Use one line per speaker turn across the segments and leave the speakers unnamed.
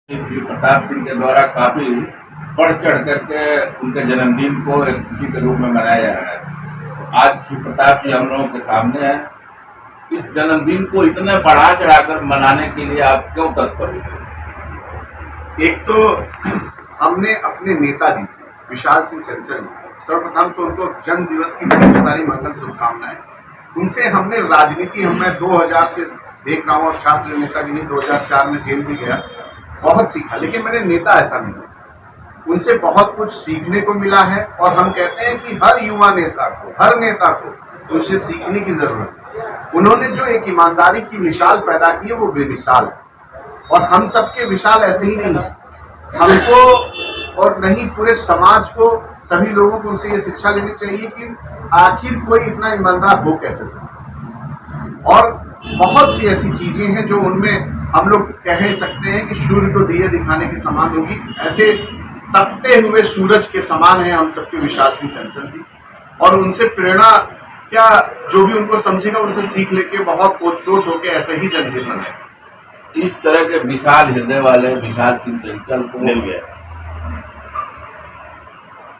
श्री प्रताप सिंह के द्वारा काफी बढ़ चढ़ करके उनके जन्मदिन को एक खुशी के रूप में मनाया जा रहा है। आज श्री प्रताप जी हम लोगों के सामने है। इस जन्मदिन को इतने बढ़ा चढ़ाकर मनाने के लिए आप क्यों तत्पर हैं?
एक तो हमने अपने नेताजी से, विशाल सिंह चंचल जी से, सर्वप्रथम तो उनको जन्म दिवस की बहुत सारी मंगल शुभकामनाएं। उनसे हमने राजनीति, मैं 2000 से देख रहा हूँ और छात्र नेता भी नहीं, 2004 में जेल भी गया, बहुत सीखा। लेकिन मैंने नेता ऐसा नहीं, उनसे बहुत कुछ सीखने को मिला है। और हम कहते हैं कि हर युवा नेता को, हर नेता को उनसे सीखने की जरूरत है। उन्होंने जो एक ईमानदारी की मिसाल पैदा की है वो बेमिसाल है। और हम सबके विशाल ऐसे ही नहीं है, हमको और नहीं पूरे समाज को, सभी लोगों को उनसे ये शिक्षा लेनी चाहिए कि आखिर कोई इतना ईमानदार हो कैसे सकता। और बहुत सी ऐसी चीजें हैं जो उनमें हम लोग कह सकते हैं कि सूर्य को दिए दिखाने के समान होगी, ऐसे तपते हुए सूरज के समान है हम सबके विशाल सिंह चंचल जी। और उनसे प्रेरणा क्या, जो भी उनको समझेगा उनसे सीख लेके बहुत ओतप्रोत होकर ऐसे ही जन्मदिन मनाए।
इस तरह के विशाल हृदय वाले विशाल सिंह चंचल को
मिल गया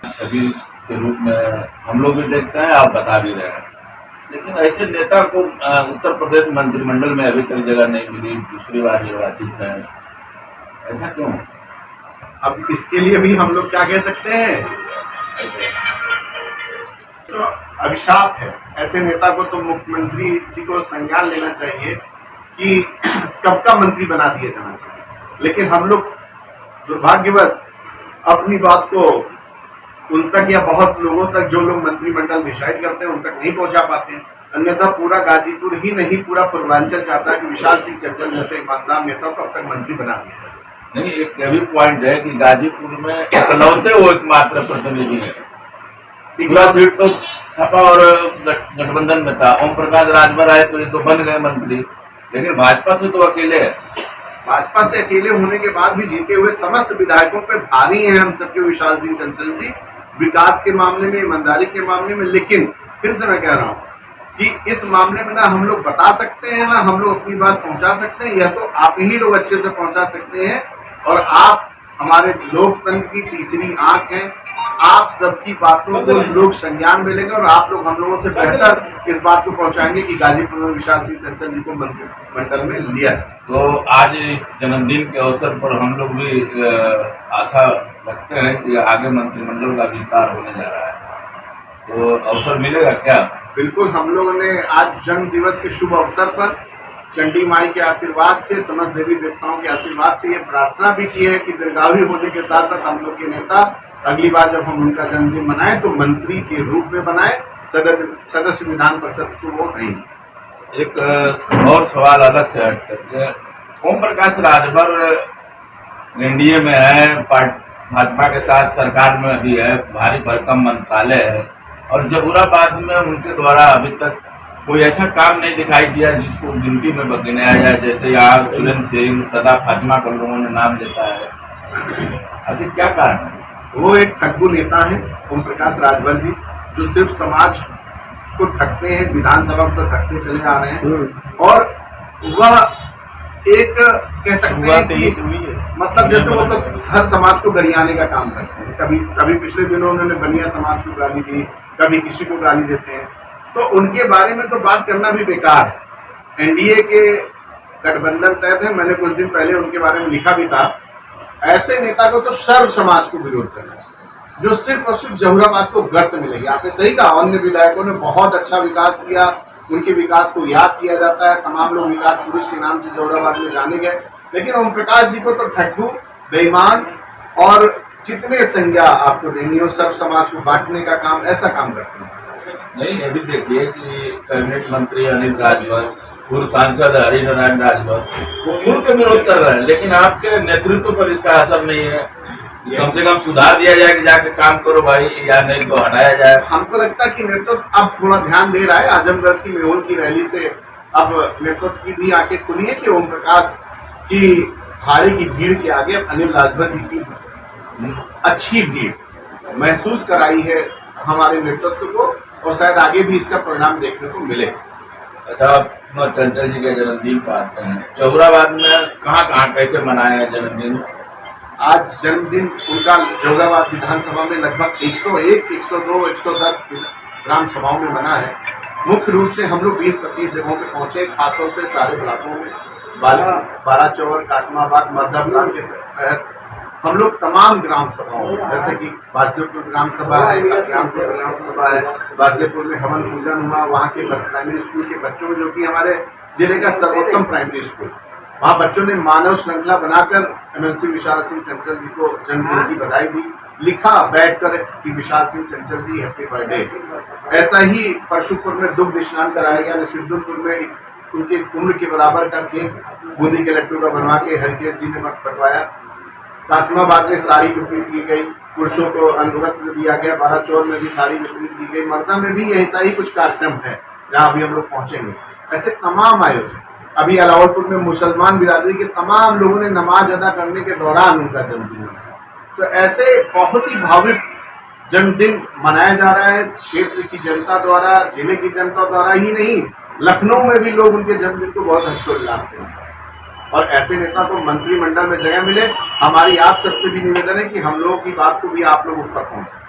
छवि के रूप में हम लोग भी देखते हैं, आप बता भी रहे हैं। लेकिन ऐसे नेता को उत्तर प्रदेश मंत्रिमंडल में अभी तक जगह नहीं मिली, दूसरी बार निर्वाचित है, ऐसा क्यों?
अब इसके लिए भी हम लोग क्या कह सकते हैं, तो अभिशाप है। ऐसे नेता को तो मुख्यमंत्री जी को संज्ञान लेना चाहिए कि कब का मंत्री बना दिया जाना चाहिए। लेकिन हम लोग दुर्भाग्यवश अपनी बात को उन तक या बहुत लोगों तक, जो लोग मंत्रिमंडल डिसाइड करते हैं, उन तक नहीं पहुंचा पाते हैं। अन्यथा पूरा गाजीपुर ही नहीं, पूरा पूर्वांचल चाहता है कि विशाल सिंह चंचल जैसे ईमानदार नेता को अब तक मंत्री बना दिया जाए।
नहीं, एक यह भी पॉइंट है कि गाजीपुर में इकलौते वो एकमात्र प्रतिनिधि है। पिछला सीट तो सपा और गठबंधन में था, ओम प्रकाश राजभर आए तो ये तो बन गए मंत्री, लेकिन भाजपा से तो अकेले है।
भाजपा से अकेले होने के बाद भी जीते हुए समस्त विधायकों पे भारी हैं हम सबके विशाल सिंह चंचल जी, विकास के मामले में, ईमानदारी के मामले में। लेकिन फिर से मैं कह रहा हूँ कि इस मामले में ना हम लोग बता सकते हैं, ना हम लोग अपनी बात पहुंचा सकते हैं, यह तो आप ही लोग अच्छे से पहुंचा सकते हैं। और आप हमारे लोकतंत्र की तीसरी आंख हैं। आप सबकी बातों को लोग संज्ञान में लेंगे और आप लोग हम लोगों से बेहतर इस बात को पहुंचाएंगे कि गाजीपुर में विशाल सिंह चंचल जी को मंत्रिमंडल में लिया।
तो आज इस जन्मदिन के अवसर पर हम लोग भी आशा रखते हैं कि आगे मंत्रिमंडल का विस्तार होने जा रहा है, तो अवसर मिलेगा क्या?
बिल्कुल, हम लोगों ने आज जन्म दिवस के शुभ अवसर पर चंडी माई के आशीर्वाद से, समस्त देवी देवताओं के आशीर्वाद से ये प्रार्थना भी की है कि दीर्घायु होने के साथ साथ हम लोग के नेता अगली बार जब हम उनका जन्मदिन मनाएं तो मंत्री के रूप में बनाए, सदस्य विधान परिषद को वो नहीं।
एक और सवाल अलग से हट करके, ओम प्रकाश राजभर एनडीए में है, भाजपा के साथ सरकार में भी है, भारी भरकम मंत्रालय है, और जहूराबाद में उनके द्वारा अभी तक कोई ऐसा काम नहीं दिखाई दिया जिसको गिनती में गिनाया जाए। जैसे यहाँ सुरेंद्र सिंह, सदा फातिमा का लोगों ने नाम लेता है, आखिर क्या कारण है?
वो एक ठग्गू नेता है ओम प्रकाश राजभर जी, जो सिर्फ समाज को ठगते हैं, विधानसभा को ठगते चले आ रहे हैं। और वह एक कह सकते हैं कि मतलब जैसे वो तो हर समाज को गरियाने का काम करते हैं। कभी पिछले दिनों उन्होंने बनिया समाज को गाली दी, कभी किसी को गाली देते हैं, तो उनके बारे में तो बात करना भी बेकार है। एनडीए के गठबंधन तय थे, मैंने कुछ दिन पहले उनके बारे में लिखा भी था। ऐसे नेता को तो सर्व समाज को विरोध करना चाहिए, जो सिर्फ और सिर्फ जहूराबाद को गर्त मिलेगी। आपने सही कहा, अन्य विधायकों ने बहुत अच्छा विकास किया, उनके विकास को याद किया जाता है, तमाम लोग विकास पुरुष के नाम से जहूराबाद में जाने गए। लेकिन ओम प्रकाश जी को तो ठग्गू, बेईमान और जितने संज्ञा आपको देनी हो, सब समाज को बांटने का काम, ऐसा काम करते हैं।
नहीं, अभी देखिए कि कैबिनेट मंत्री अनिल राजभर, पूर्व सांसद हरिनारायण राजभर वो खुल के विरोध कर रहे हैं, लेकिन आपके नेतृत्व पर इसका असर नहीं है। कम से कम सुधार दिया जाए कि जाके काम करो भाई, या नहीं तो हटाया जाए।
हमको लगता है कि नेतृत्व अब थोड़ा ध्यान दे रहा है। आजमगढ़ की मेहुल की रैली से अब नेतृत्व की भी आंखें खुली है कि ओम प्रकाश की भाड़ी की भीड़ के आगे अनिल राजभर जी की अच्छी भीड़ महसूस कराई है हमारे नेतृत्व को, और शायद आगे भी इसका परिणाम देखने को मिले।
अच्छा, और चंचल जी के जन्मदिन पर आते हैं। जहुराबाद में कहाँ कैसे मनाया है जन्मदिन?
आज जन्मदिन उनका जहुराबाद विधानसभा में लगभग 101, 102, 110 ग्राम सभाओं में मना है। मुख्य रूप से हम लोग 20-25 जगहों पे पहुंचे, खासतौर से सारे ब्लॉकों में, बाराचौर, कासमाबाद, मर्दा ब्लॉक के तहत हम लोग तमाम ग्राम सभाओं में, जैसे कि बासदेवपुर ग्राम सभा है, कल्याणपुर ग्राम सभा है, बासदेवपुर में हवन पूजन हुआ, वहाँ के प्राइमरी स्कूल के बच्चों जो कि हमारे जिले का सर्वोत्तम प्राइमरी स्कूल, वहाँ बच्चों ने मानव श्रृंखला बनाकर एमएलसी विशाल सिंह चंचल जी को जन्मदिन की बधाई दी, लिखा बैठकर कि विशाल सिंह चंचल जी हैप्पी बर्थडे। ऐसा ही परशुपुर में दुग्ध स्नान कराया गया, नसीरुद्दीनपुर में उनके उम्र के बराबर का केक बूंदी के लड्डू का बनवा के हरकेश जी ने बंटवाया। कासमाबाद में साड़ी वितरित की गई, पुरुषों को अंगवस्त्र दिया गया, बाराचौर में भी साड़ी वितरित की गई, मर्दा में भी ऐसा ही कुछ कार्यक्रम है जहाँ अभी हम लोग पहुंचेंगे। ऐसे तमाम आयोजन, अभी अलावलपुर में मुसलमान बिरादरी के तमाम लोगों ने नमाज अदा करने के दौरान उनका जन्मदिन मनाया। तो ऐसे बहुत ही भावुक जन्मदिन मनाया जा रहा है क्षेत्र की जनता द्वारा, जिले की जनता द्वारा ही नहीं, लखनऊ में भी लोग उनके जन्मदिन को बहुत हर्षोल्लास से मनाते हैं। और ऐसे नेता को मंत्रिमंडल में जगह मिले। हमारी आप सबसे भी निवेदन है कि हम लोगों की बात को भी आप लोग ऊपर पहुंचाएं।